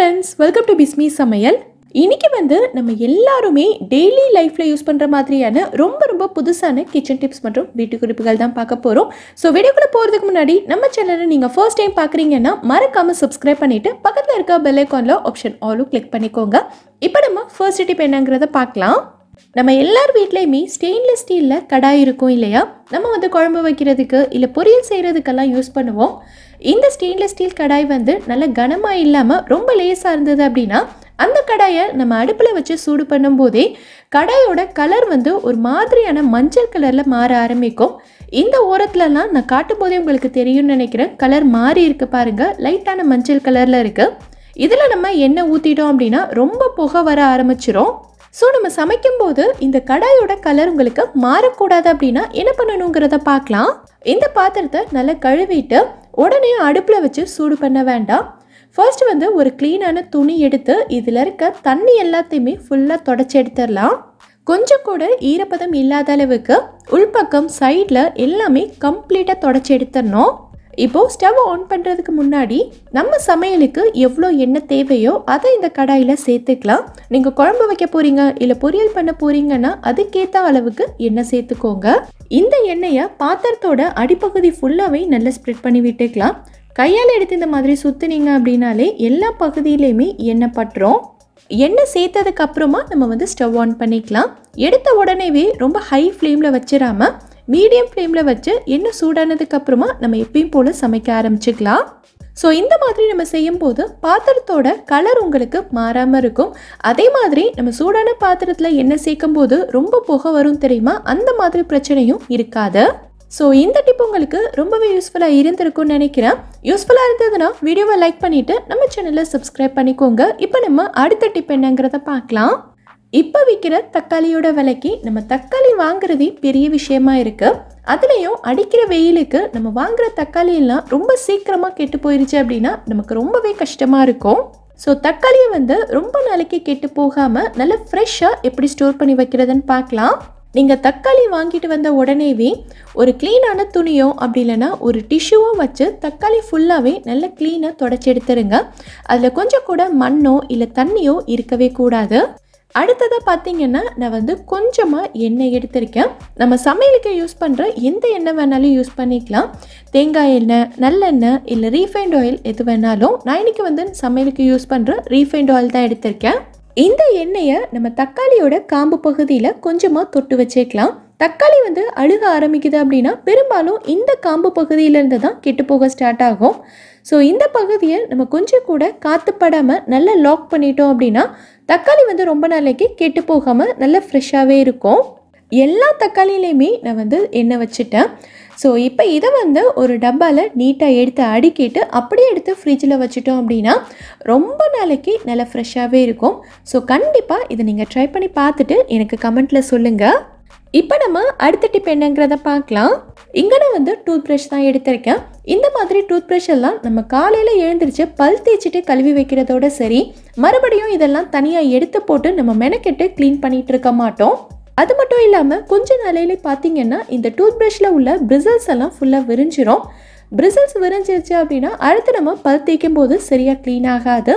friends, welcome to Bismi Samayal. இன்னைக்கு நம்ம எல்லாருமே டெய்லி லைஃப்ல யூஸ் பண்ற மாதிரியான ரொம்ப புதுசான கிச்சன் டிப்ஸ் மற்றும் வீட்டு குறிப்புகள் தான் பார்க்க போறோம். சோ வீடியோக்குள்ள போறதுக்கு முன்னாடி நம்ம சேனலை நீங்க ஃபர்ஸ்ட் டைம் பார்க்கறீங்கன்னா மறக்காம Subscribe பண்ணிட்டு பக்கத்துல இருக்க பெல் ஐகான்ல ஆப்ஷன் ஆல் கிளிக் பண்ணிக்கோங்க. இப்போ நம்ம ஃபர்ஸ்ட் டிப் என்னங்கறத பார்க்கலாம். நம்ம எல்லார் வீட்லயுமே ஸ்டெயின்லெஸ் ஸ்டீல்ல கடாய் இருக்கும் இல்லையா? நம்ம குழம்பு வைக்கிறதுக்கு இல்ல பொரியல் செய்யறதுக்கெல்லாம் யூஸ் பண்ணுவோம். இந்த ஸ்டெயின்லெஸ் ஸ்டீல் கடாய் நல்ல கனமா இல்லாம ரொம்ப லேசா இருந்தது அப்படின்னா அந்த கடாயை நம்ம அடுப்பில் வச்சு சூடு பண்ணும்போதே கடாயோட கலர் ஒரு மாதிரியான மஞ்சள் கலரில் மாற ஆரம்பிக்கும். இந்த ஓரத்துலலாம் நான் காட்டும் போதே உங்களுக்கு தெரியும்னு நினைக்கிறேன். கலர் மாறி இருக்கு பாருங்க, லைட்டான மஞ்சள் கலரில் இருக்கு. இதில் நம்ம எண்ணெய் ஊற்றிட்டோம் அப்படின்னா ரொம்ப புகை வர ஆரம்பிச்சிரும். ஸோ நம்ம சமைக்கும்போது இந்த கடாயோட கலர் உங்களுக்கு மாறக்கூடாது அப்படின்னா என்ன பண்ணணுங்கிறத பார்க்கலாம். இந்த பாத்திரத்தை நல்லா கழுவிட்டு உடனே அடுப்பில் வச்சு சூடு பண்ண வேண்டாம். ஃபர்ஸ்ட் ஒரு க்ளீனான துணி எடுத்து இதில் இருக்க தண்ணி எல்லாத்தையுமே ஃபுல்லாக தொடச்சி எடுத்துடலாம். கொஞ்சம் கூட ஈரப்பதம் இல்லாத அளவுக்கு உள்பக்கம் சைடில் எல்லாமே கம்ப்ளீட்டாக தொடச்சி எடுத்துடணும். இப்போது ஸ்டவ் ஆன் பண்ணுறதுக்கு முன்னாடி நம்ம சமையலுக்கு எவ்வளோ எண்ணெய் தேவையோ அதை இந்த கடாயில் சேர்த்துக்கலாம். நீங்கள் குழம்பு வைக்க போகிறீங்க இல்லை பொரியல் பண்ண போகிறீங்கன்னா அதுக்கேற்ற அளவுக்கு எண்ணெய் சேர்த்துக்கோங்க. இந்த எண்ணெயை பாத்திரத்தோட அடிப்பகுதி ஃபுல்லாகவே நல்லா ஸ்ப்ரெட் பண்ணி விட்டுக்கலாம். கையால் எடுத்து இந்த மாதிரி சுற்றுனீங்க அப்படின்னாலே எல்லா பகுதியிலையுமே எண்ணெய் பட்டுரும். எண்ணெய் சேர்த்ததுக்கு அப்புறமா நம்ம ஸ்டவ் ஆன் பண்ணிக்கலாம். எடுத்த உடனேவே ரொம்ப ஹை ஃப்ளேமில் வச்சிடாம மீடியம் ஃப்ளேமில் வச்சு எண்ணெய் சூடானதுக்கு அப்புறமா நம்ம எப்பயும் போல் சமைக்க ஆரம்பிச்சுக்கலாம். ஸோ இந்த மாதிரி நம்ம செய்யும்போது பாத்திரத்தோட கலர் உங்களுக்கு மாறாமல் இருக்கும். அதே மாதிரி நம்ம சூடான பாத்திரத்தில் எண்ணெய் சேர்க்கும் போது ரொம்ப புகை வரும் தெரியுமா, அந்த மாதிரி பிரச்சனையும் இருக்காது. ஸோ இந்த டிப் உங்களுக்கு ரொம்பவே யூஸ்ஃபுல்லாக இருந்திருக்கும்னு நினைக்கிறேன். யூஸ்ஃபுல்லாக இருந்ததுன்னா வீடியோவை லைக் பண்ணிவிட்டு நம்ம சேனலை சப்ஸ்கிரைப் பண்ணிக்கோங்க. இப்போ நம்ம அடுத்த டிப் என்னங்கிறத பார்க்கலாம். இப்போ விற்கிற தக்காளியோட விலைக்கு நம்ம தக்காளி வாங்குறதே பெரிய விஷயமா இருக்குது. அதுலேயும் அடிக்கிற வெயிலுக்கு நம்ம வாங்குகிற தக்காளி எல்லாம் ரொம்ப சீக்கிரமாக கெட்டு போயிடுச்சு அப்படின்னா நமக்கு ரொம்பவே கஷ்டமாக இருக்கும். ஸோ தக்காளியை ரொம்ப நாளைக்கு கெட்டு போகாமல் நல்லா ஃப்ரெஷ்ஷாக எப்படி ஸ்டோர் பண்ணி வைக்கிறதுன்னு பார்க்கலாம். நீங்கள் தக்காளி வாங்கிட்டு வந்த உடனேவே ஒரு க்ளீனான துணியோ அப்படி இல்லைன்னா ஒரு டிஷ்யூவோ வச்சு தக்காளி ஃபுல்லாகவே நல்லா க்ளீனாக தொடச்சி எடுத்துருங்க. அதில் கொஞ்சம் கூட மண்ணோ இல்லை தண்ணியோ இருக்கவே கூடாது. அடுத்ததாக பார்த்தீங்கன்னா நான் கொஞ்சமாக எண்ணெய் எடுத்திருக்கேன். நம்ம சமையலுக்கு யூஸ் பண்ணுற எந்த எண்ணெய் வேணாலும் யூஸ் பண்ணிக்கலாம். தேங்காய் எண்ணெய், நல்லெண்ணெய் இல்லை ரீஃபைண்ட் ஆயில் எது வேணாலும். நான் இன்றைக்கி சமையலுக்கு யூஸ் பண்ணுற ரீஃபைண்ட் ஆயில் தான் எடுத்திருக்கேன். இந்த எண்ணெயை நம்ம தக்காளியோட காம்பு பகுதியில் கொஞ்சமாக தொட்டு வச்சுக்கலாம். தக்காளி அழுக ஆரம்பிக்குது அப்படின்னா பெரும்பாலும் இந்த காம்பு பகுதியிலேருந்து தான் கெட்டு போக ஸ்டார்ட் ஆகும். ஸோ இந்த பகுதியை நம்ம கொஞ்சம் கூட காற்றுப்படாமல் நல்லா லாக் பண்ணிட்டோம் அப்படின்னா தக்காளி ரொம்ப நாளைக்கு கெட்டு போகாமல் நல்லா ஃப்ரெஷ்ஷாகவே இருக்கும். எல்லா தக்காளியிலையுமே நான் எண்ணெய் வச்சுட்டேன். ஸோ இப்போ இதை ஒரு டப்பாவில் நீட்டாக எடுத்து அடுக்கிட்டு அப்படியே எடுத்து ஃப்ரிட்ஜில் வச்சுட்டோம் அப்படின்னா ரொம்ப நாளைக்கு நல்லா ஃப்ரெஷ்ஷாகவே இருக்கும். ஸோ கண்டிப்பாக இதை நீங்கள் ட்ரை பண்ணி பார்த்துட்டு எனக்கு கமெண்ட்டில் சொல்லுங்கள். இப்போ நம்ம அடுத்த டிப் என்னங்கிறத பார்க்கலாம். இங்கே நான் டூத் ப்ரஷ் தான் எடுத்திருக்கேன். இந்த மாதிரி டூத் ப்ரஷ் எல்லாம் நம்ம காலையில் எழுந்திரிச்சு பல் தேய்ச்சிட்டு கழுவி வைக்கிறதோட சரி, மறுபடியும் இதெல்லாம் தனியாக எடுத்து போட்டு நம்ம மெனக்கெட்டு க்ளீன் பண்ணிகிட்டு இருக்க மாட்டோம். அது மட்டும் இல்லாமல் கொஞ்ச நாளையிலே பார்த்தீங்கன்னா இந்த டூத் ப்ரஷில் உள்ள பிரிசல்ஸ் எல்லாம் ஃபுல்லாக விரிஞ்சிரும். பிரிசல்ஸ் விரிஞ்சிருச்சு அப்படின்னா அடுத்து நம்ம பல் தேய்க்கும் போது சரியாக க்ளீன் ஆகாது.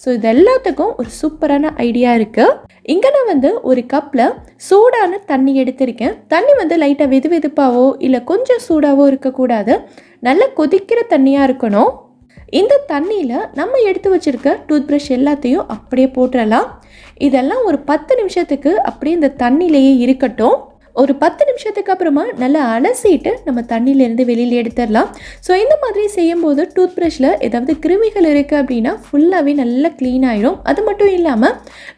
ஸோ இது எல்லாத்துக்கும் ஒரு சூப்பரான ஐடியா இருக்குது. இங்கே நான் ஒரு கப்பில் சூடான தண்ணி எடுத்திருக்கேன். தண்ணி லைட்டாக வெது வெதுப்பாவோ இல்லை கொஞ்சம் சூடாவோ இருக்கக்கூடாது, நல்லா கொதிக்கிற தண்ணியாக இருக்கணும். இந்த தண்ணியில் நம்ம எடுத்து வச்சுருக்க டூத் ப்ரஷ் எல்லாத்தையும் அப்படியே போட்டுடலாம். இதெல்லாம் ஒரு 10 நிமிஷத்துக்கு அப்படியே இந்த தண்ணியிலேயே இருக்கட்டும். ஒரு 10 நிமிஷத்துக்கு அப்புறமா நல்லா அலசிட்டு நம்ம தண்ணியிலேருந்து வெளியில் எடுத்துடலாம். ஸோ இந்த மாதிரி செய்யும்போது டூத் ப்ரஷில் ஏதாவது கிருமிகள் இருக்குது அப்படின்னா ஃபுல்லாகவே நல்லா க்ளீன் ஆகிடும். அது மட்டும் இல்லாமல்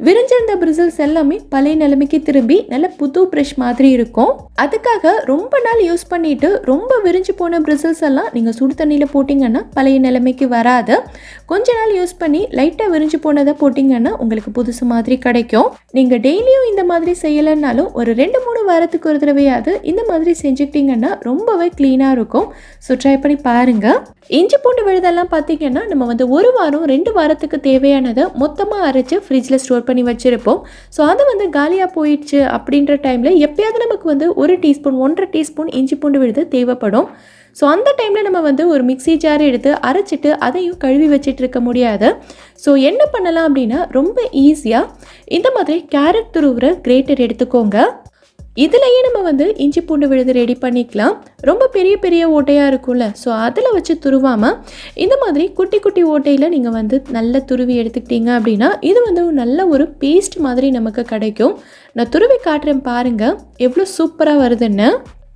விரிஞ்சிருந்த பிரிசல்ஸ் எல்லாமே பழைய நிலைமைக்கு திரும்பி நல்ல புது ப்ரஷ் மாதிரி இருக்கும். அதுக்காக ரொம்ப நாள் யூஸ் பண்ணிவிட்டு ரொம்ப விரிஞ்சு போன பிரிசல்ஸ் எல்லாம் நீங்கள் சுடு தண்ணியில் போட்டிங்கன்னா பழைய நிலைமைக்கு வராது. கொஞ்ச நாள் யூஸ் பண்ணி லைட்டாக விரிஞ்சு போனதை போட்டிங்கன்னா உங்களுக்கு புதுசு மாதிரி கிடைக்கும். நீங்கள் டெய்லியும் இந்த மாதிரி செய்யலைன்னாலும் ஒரு 2-3 வாரத்துக்கு ஒரு தடவையாவது இந்த மாதிரி செஞ்சுக்கிட்டிங்கன்னா ரொம்பவே க்ளீனாக இருக்கும். ஸோ ட்ரை பண்ணி பாருங்கள். இஞ்சி பூண்டு விழுதெல்லாம் பார்த்தீங்கன்னா நம்ம 1 வாரம் 2 வாரத்துக்கு தேவையானதை மொத்தமாக அரைச்சி ஃப்ரிட்ஜில் ஸ்டோர் பண்ணி வச்சுருப்போம். ஸோ அது காலியாக போயிடுச்சு அப்படின்ற டைமில் எப்பயாவது நமக்கு 1 டீஸ்பூன் 1.5 டீஸ்பூன் இஞ்சி பூண்டு விழுது தேவைப்படும். ஸோ அந்த டைமில் நம்ம வந்து ஒரு மிக்ஸி ஜார் எடுத்து அரைச்சிட்டு அதையும் கழுவி வச்சிட்டு இருக்க முடியாது. ஸோ என்ன பண்ணலாம் அப்படின்னா, ரொம்ப ஈஸியாக இந்த மாதிரி கேரட் துருவுற கிரேட்டர் எடுத்துக்கோங்க. இதுலேயே நம்ம வந்து இஞ்சி பூண்டு விழுது ரெடி பண்ணிக்கலாம். ரொம்ப பெரிய பெரிய ஓட்டையாக இருக்கும்ல, ஸோ அதில் வச்சு துருவாமல் இந்த மாதிரி குட்டி குட்டி ஓட்டையில் நீங்கள் வந்து நல்ல துருவி எடுத்துக்கிட்டீங்க அப்படின்னா இது வந்து நல்ல ஒரு பேஸ்ட் மாதிரி நமக்கு கிடைக்கும். நான் துருவி காட்டுறேன் பாருங்கள் எவ்வளோ சூப்பராக வருதுன்னு.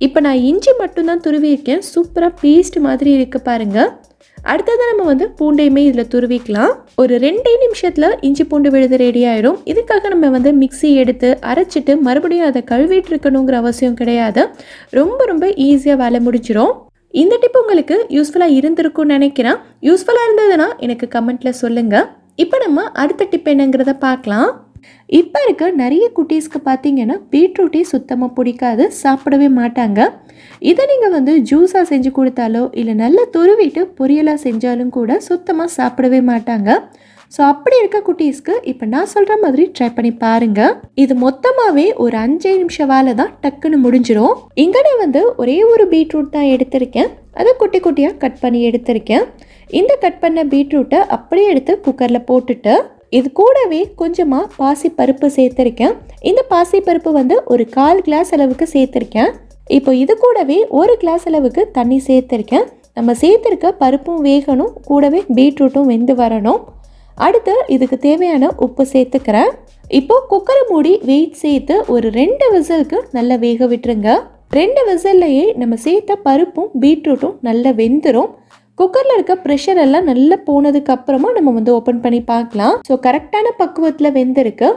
இப்போ நான் இஞ்சி மட்டும்தான் துருவி இருக்கேன், சூப்பராக பேஸ்ட் மாதிரி இருக்குது பாருங்கள். அடுத்ததான் நம்ம வந்து பூண்டையுமே இதில் துருவிக்கலாம். ஒரு 2 நிமிஷத்தில் இஞ்சி பூண்டு விழுது ரெடி ஆயிடும். இதுக்காக நம்ம வந்து மிக்ஸி எடுத்து அரைச்சிட்டு மறுபடியும் அதை கழுவிட்டு இருக்கணுங்கிற அவசியம் கிடையாது. ரொம்ப ரொம்ப ஈஸியாக வேலை முடிச்சிடும். இந்த டிப் உங்களுக்கு யூஸ்ஃபுல்லாக இருந்திருக்கும்னு நினைக்கிறேன். யூஸ்ஃபுல்லாக இருந்ததுன்னா எனக்கு கமெண்ட்டில் சொல்லுங்கள். இப்போ நம்ம அடுத்த டிப் என்னங்கிறத பார்க்கலாம். இப்போ இருக்க நிறைய குட்டீஸ்க்கு பார்த்தீங்கன்னா பீட்ரூட்டே சுத்தமாக பிடிக்காது, சாப்பிடவே மாட்டாங்க. இதை நீங்கள் வந்து ஜூஸாக செஞ்சு கொடுத்தாலோ இல்லை நல்லா துருவிட்டு பொரியலாக செஞ்சாலும் கூட சுத்தமாக சாப்பிடவே மாட்டாங்க. ஸோ அப்படி இருக்க குட்டீஸ்க்கு இப்போ நான் சொல்கிற மாதிரி ட்ரை பண்ணி பாருங்கள். இது மொத்தமாகவே ஒரு 5 நிமிஷம் வேலை தான், டக்குன்னு முடிஞ்சிடும். இங்கே நான் வந்து ஒரே ஒரு பீட்ரூட் தான் எடுத்திருக்கேன், அதை குட்டி குட்டியாக கட் பண்ணி எடுத்திருக்கேன். இந்த கட் பண்ண பீட்ரூட்டை அப்படியே எடுத்து குக்கரில் போட்டுட்டு இது கூடவே கொஞ்சமாக பாசிப்பருப்பு சேர்த்துருக்கேன். இந்த பாசிப்பருப்பு வந்து ஒரு 1/4 கிளாஸ் அளவுக்கு சேர்த்துருக்கேன். இப்போ இது கூடவே 1 கிளாஸ் அளவுக்கு தண்ணி சேர்த்துருக்கேன். நம்ம சேர்த்துருக்க பருப்பும் வேகணும், கூடவே பீட்ரூட்டும் வெந்து வரணும். அடுத்து இதுக்கு தேவையான உப்பு சேர்த்துக்கிறேன். இப்போது குக்கரை மூடி வெயிட் சேர்த்து ஒரு 2 விசிலுக்கு நல்லா வேக விட்டுருங்க. 2 விசில்லையே நம்ம சேர்த்த பருப்பும் பீட்ரூட்டும் நல்லா வெந்துடும். குக்கரில் இருக்க ப்ரெஷர் எல்லாம் நல்லா போனதுக்கு அப்புறமா நம்ம வந்து ஓப்பன் பண்ணி பார்க்கலாம். ஸோ கரெக்டான பக்குவத்தில் வெந்திருக்கு.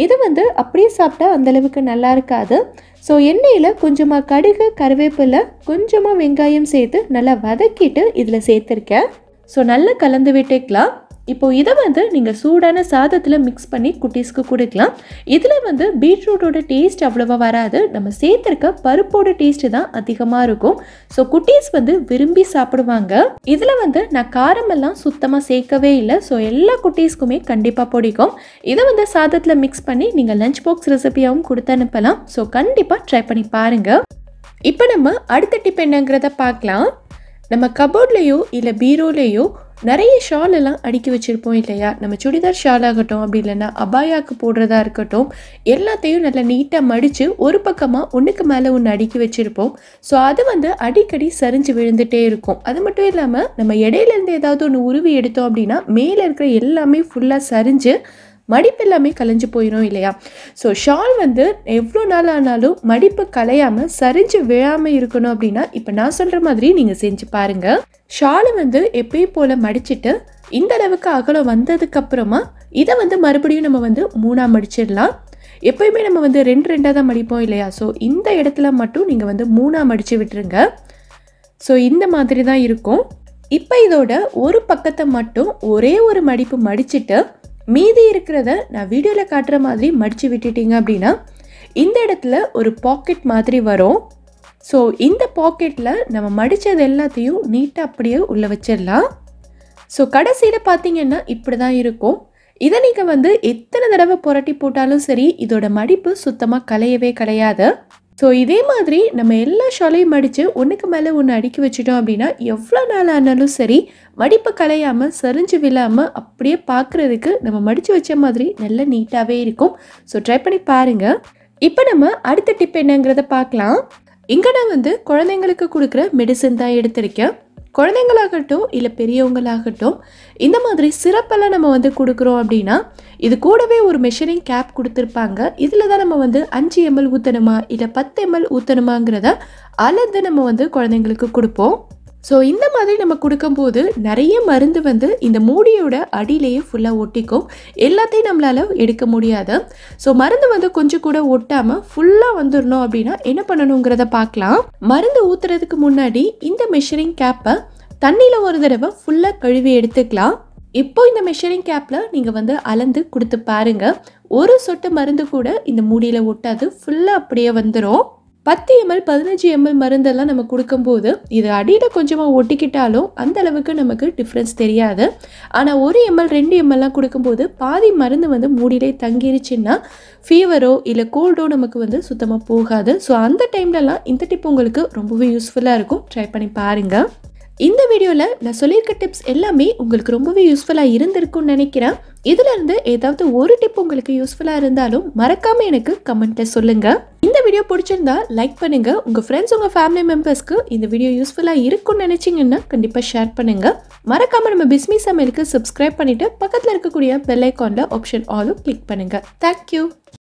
இது வந்து அப்படியே சாப்பிட்டா அந்தளவுக்கு நல்லா இருக்காது. ஸோ எண்ணெயில் கொஞ்சமாக கடுகு, கருவேப்பிலை, கொஞ்சமாக வெங்காயம் சேர்த்து நல்லா வதக்கிட்டு இதில் சேர்த்துருக்கேன். ஸோ நல்லா கலந்து விட்டுக்கலாம். இப்போது இதை வந்து நீங்கள் சூடான சாதத்தில் மிக்ஸ் பண்ணி குட்டீஸ்க்கு கொடுக்கலாம். இதில் வந்து பீட்ரூட்டோட டேஸ்ட் அவ்வளோவா வராது, நம்ம சேர்த்துருக்க பருப்போட டேஸ்ட்டு தான் அதிகமாக இருக்கும். ஸோ குட்டீஸ் வந்து விரும்பி சாப்பிடுவாங்க. இதில் வந்து நான் காரமெல்லாம் சுத்தமாக சேர்க்கவே இல்லை. ஸோ எல்லா குட்டீஸ்க்குமே கண்டிப்பாக பிடிக்கும். இதை வந்து சாதத்தில் மிக்ஸ் பண்ணி நீங்கள் லஞ்ச் பாக்ஸ் ரெசிபியாகவும் கொடுத்து அனுப்பலாம். ஸோ கண்டிப்பாக ட்ரை பண்ணி பாருங்கள். இப்போ நம்ம அடுத்த டிப் என்னங்கிறத பார்க்கலாம். நம்ம கபோர்ட்லேயோ இல்லை பீரோலேயோ நிறைய ஷால் எல்லாம் அடுக்கி வச்சுருப்போம் இல்லையா? நம்ம சுடிதார் ஷால் ஆகட்டும், அப்படி இல்லைன்னா அபாயாக்கு போடுறதா இருக்கட்டும், எல்லாத்தையும் நல்லா நீட்டாக மடித்து ஒரு பக்கமாக ஒன்றுக்கு மேலே ஒன்று அடுக்கி வச்சுருப்போம். ஸோ அது வந்து அடிக்கடி சரிஞ்சு விழுந்துகிட்டே இருக்கும். அது மட்டும் இல்லாமல் நம்ம இடையிலேருந்து ஏதாவது ஒன்று உருவி எடுத்தோம் அப்படின்னா மேலே இருக்கிற எல்லாமே ஃபுல்லாக சரிஞ்சு மடிப்பு எல்லாமே கலைஞ்சு போயிடும் இல்லையா? ஸோ ஷால் வந்து எவ்வளோ நாள் ஆனாலும் மடிப்பு கலையாமல் சரிஞ்சு விழாமல் இருக்கணும் அப்படின்னா இப்போ நான் சொல்கிற மாதிரி நீங்கள் செஞ்சு பாருங்கள். ஷாலை வந்து எப்பயும் போல் மடிச்சுட்டு இந்த அளவுக்கு அகலம் வந்ததுக்கப்புறமா இதை வந்து மறுபடியும் நம்ம வந்து 3ஆக மடிச்சிடலாம். எப்போயுமே நம்ம வந்து 2 தான் மடிப்போம் இல்லையா? ஸோ இந்த இடத்துல மட்டும் நீங்கள் வந்து 3ஆக மடித்து விட்டுருங்க. ஸோ இந்த மாதிரி தான் இருக்கும். இப்போ இதோட ஒரு பக்கத்தை மட்டும் ஒரே ஒரு மடிப்பு மடிச்சுட்டு மீதி இருக்கிறத நான் வீடியோவில் காட்டுற மாதிரி மடித்து விட்டுட்டீங்க அப்படின்னா இந்த இடத்துல ஒரு பாக்கெட் மாதிரி வரும். ஸோ இந்த பாக்கெட்டில் நம்ம மடித்தது எல்லாத்தையும் நீட்டாக அப்படியே உள்ளே வச்சிடலாம். ஸோ கடைசியில் பார்த்தீங்கன்னா இப்படி தான் இருக்கும். இதை நீங்கள் வந்து எத்தனை தடவை புரட்டி போட்டாலும் சரி இதோட மடிப்பு சுத்தமாக கலையவே கிடையாது. ஸோ இதே மாதிரி நம்ம எல்லா ஷாலையும் மடித்து ஒன்றுக்கு மேலே ஒன்று அடுக்கி வச்சிட்டோம் அப்படின்னா எவ்வளோ நாள் ஆனாலும் சரி மடிப்பு கலையாமல் சரிஞ்சு விழாமல் அப்படியே பார்க்குறதுக்கு நம்ம மடித்து வச்ச மாதிரி நல்ல நீட்டாகவே இருக்கும். ஸோ ட்ரை பண்ணி பாருங்கள். இப்போ நம்ம அடுத்த டிப் என்னங்கிறத பார்க்கலாம். இங்கே நான் வந்து குழந்தைங்களுக்கு கொடுக்குற மெடிசன் தான் எடுத்திருக்கேன். குழந்தைங்களாகட்டும் இல்லை பெரியவங்களாகட்டும் இந்த மாதிரி சிரப்பெல்லாம் நம்ம வந்து கொடுக்குறோம் அப்படின்னா இது கூடவே ஒரு மெஷரிங் கேப் கொடுத்துருப்பாங்க. இதில் தான் நம்ம வந்து 5 ml ஊற்றணுமா இல்லை 10 ml ஊற்றணுமாங்கிறத அளந்து நம்ம வந்து குழந்தைங்களுக்கு கொடுப்போம். ஸோ இந்த மாதிரி நம்ம கொடுக்கும்போது நிறைய மருந்து வந்து இந்த மூடியோட அடியிலேயே ஃபுல்லாக ஒட்டிக்கும், எல்லாத்தையும் நம்மளால் எடுக்க முடியாது. ஸோ மருந்து வந்து கொஞ்சம் கூட ஒட்டாமல் ஃபுல்லாக வந்துடணும் அப்படின்னா என்ன பண்ணணுங்கிறத பார்க்கலாம். மருந்து ஊற்றுறதுக்கு முன்னாடி இந்த மெஷரிங் கேப்பை தண்ணியில் ஒரு தடவை ஃபுல்லாக கழுவி எடுத்துக்கலாம். இப்போ இந்த மெஷரிங் கேப்பில் நீங்கள் வந்து அளந்து கொடுத்து பாருங்கள். ஒரு சொட்டு மருந்து கூட இந்த மூடியில் ஒட்டாது, ஃபுல்லாக அப்படியே வந்துடும். 10 ml 15 ml மருந்தெல்லாம் நம்ம கொடுக்கும்போது இது அடியில் கொஞ்சமாக ஒட்டிக்கிட்டாலும் அந்த அளவுக்கு நமக்கு டிஃப்ரென்ஸ் தெரியாது. ஆனால் 1 ml 2 mlலாம் கொடுக்கும்போது பாதி மருந்து வந்து மூடியிலே தங்கிருச்சுன்னா ஃபீவரோ இல்லை கோல்டோ நமக்கு வந்து சுத்தமாக போகாது. ஸோ அந்த டைம்லலாம் இந்த டிப் உங்களுக்கு ரொம்பவே யூஸ்ஃபுல்லாக இருக்கும். ட்ரை பண்ணி பாருங்கள். இந்த வீடியோவில் நான் சொல்லியிருக்க டிப்ஸ் எல்லாமே உங்களுக்கு ரொம்பவே யூஸ்ஃபுல்லாக இருந்திருக்கும்னு நினைக்கிறேன். இதிலிருந்து ஏதாவது ஒரு டிப் உங்களுக்கு யூஸ்ஃபுல்லாக இருந்தாலும் மறக்காமல் எனக்கு கமெண்ட்டில் சொல்லுங்கள். இந்த வீடியோ பிடிச்சிருந்தா லைக் பண்ணுங்கள். உங்கள் ஃப்ரெண்ட்ஸ் உங்கள் ஃபேமிலி மெம்பர்ஸ்க்கு இந்த வீடியோ யூஸ்ஃபுல்லாக இருக்கும்னு நினச்சிங்கன்னா கண்டிப்பாக ஷேர் பண்ணுங்கள். மறக்காமல் நம்ம பிஸ்மி சமையலுக்கு சப்ஸ்கிரைப் பண்ணிவிட்டு பக்கத்தில் இருக்கக்கூடிய பெல் ஐக்கானில் ஆப்ஷன் ஆலும் கிளிக் பண்ணுங்கள். தேங்க்யூ.